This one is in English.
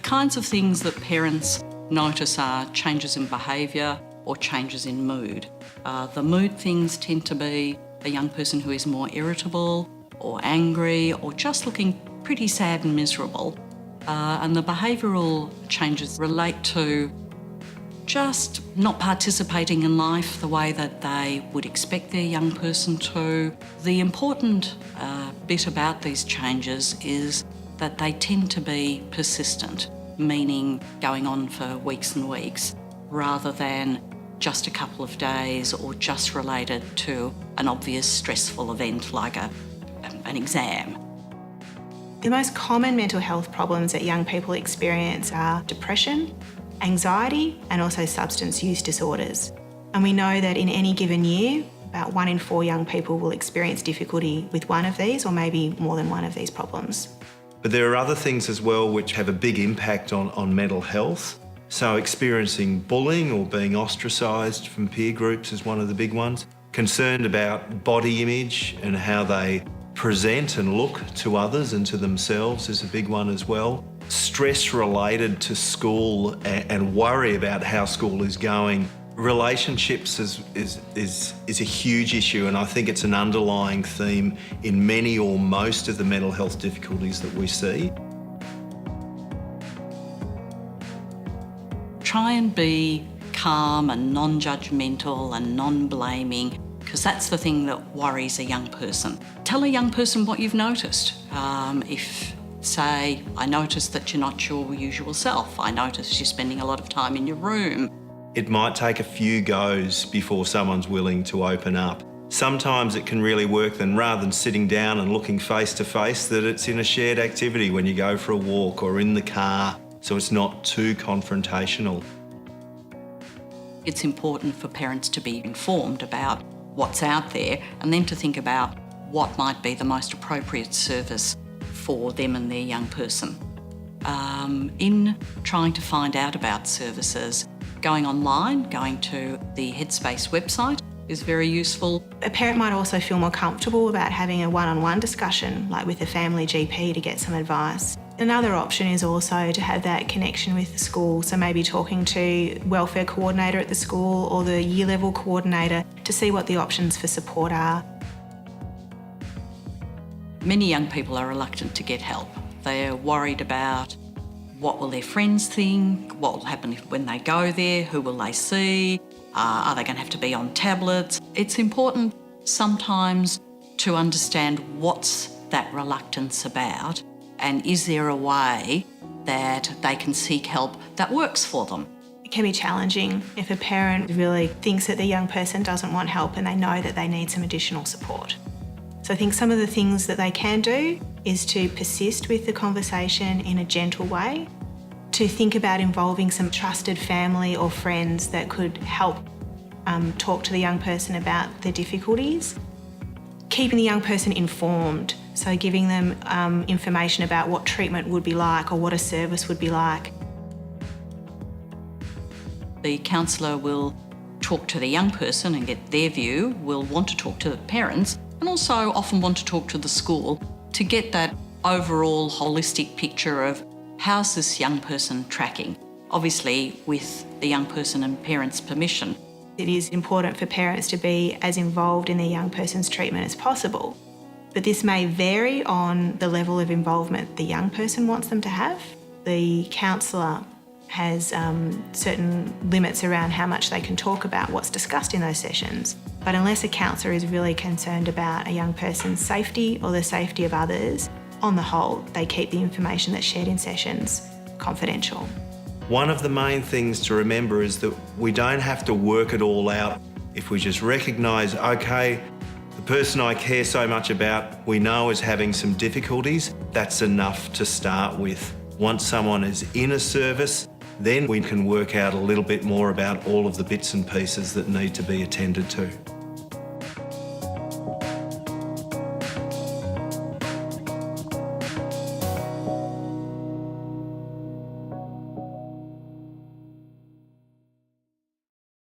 kinds of things that parents notice are changes in behaviour or changes in mood. The mood things tend to be a young person who is more irritable or angry or just looking pretty sad and miserable. And the behavioural changes relate to just not participating in life the way that they would expect their young person to. The important bit about these changes is that they tend to be persistent, meaning going on for weeks and weeks, rather than just a couple of days or just related to an obvious stressful event like an exam. The most common mental health problems that young people experience are depression, anxiety, and also substance use disorders. And we know that in any given year, about 1 in 4 young people will experience difficulty with one of these or maybe more than one of these problems. But there are other things as well which have a big impact on mental health. So experiencing bullying or being ostracised from peer groups is one of the big ones. Concerned about body image and how they present and look to others and to themselves is a big one as well. Stress related to school and worry about how school is going. Relationships is a huge issue, and I think it's an underlying theme in many or most of the mental health difficulties that we see. Try and be calm and non-judgmental and non-blaming, because that's the thing that worries a young person. Tell a young person what you've noticed. If, say, I noticed that you're not your usual self, I noticed you're spending a lot of time in your room. It might take a few goes before someone's willing to open up. Sometimes it can really work then, rather than sitting down and looking face to face, that it's in a shared activity when you go for a walk or in the car, so it's not too confrontational. It's important for parents to be informed about what's out there and then to think about what might be the most appropriate service for them and their young person. In trying to find out about services, going online, going to the Headspace website is very useful. A parent might also feel more comfortable about having a one-on-one discussion, like with a family GP, to get some advice. Another option is also to have that connection with the school, so maybe talking to welfare coordinator at the school or the year level coordinator to see what the options for support are. Many young people are reluctant to get help. They're worried about what will their friends think, what will happen when they go there, who will they see, are they going to have to be on tablets? It's important sometimes to understand what's that reluctance about, and is there a way that they can seek help that works for them. It can be challenging if a parent really thinks that the young person doesn't want help and they know that they need some additional support. So I think some of the things that they can do is to persist with the conversation in a gentle way, to think about involving some trusted family or friends that could help talk to the young person about their difficulties, keeping the young person informed, so giving them information about what treatment would be like or what a service would be like. The counsellor will talk to the young person and get their view, will want to talk to the parents, and also often want to talk to the school to get that overall holistic picture of how's this young person tracking, obviously with the young person and parents' permission. It is important for parents to be as involved in their young person's treatment as possible, but this may vary on the level of involvement the young person wants them to have. The counsellor has certain limits around how much they can talk about what's discussed in those sessions. But unless a counsellor is really concerned about a young person's safety or the safety of others, on the whole, they keep the information that's shared in sessions confidential. One of the main things to remember is that we don't have to work it all out. If we just recognise, okay, the person I care so much about, we know is having some difficulties, that's enough to start with. Once someone is in a service, then we can work out a little bit more about all of the bits and pieces that need to be attended to.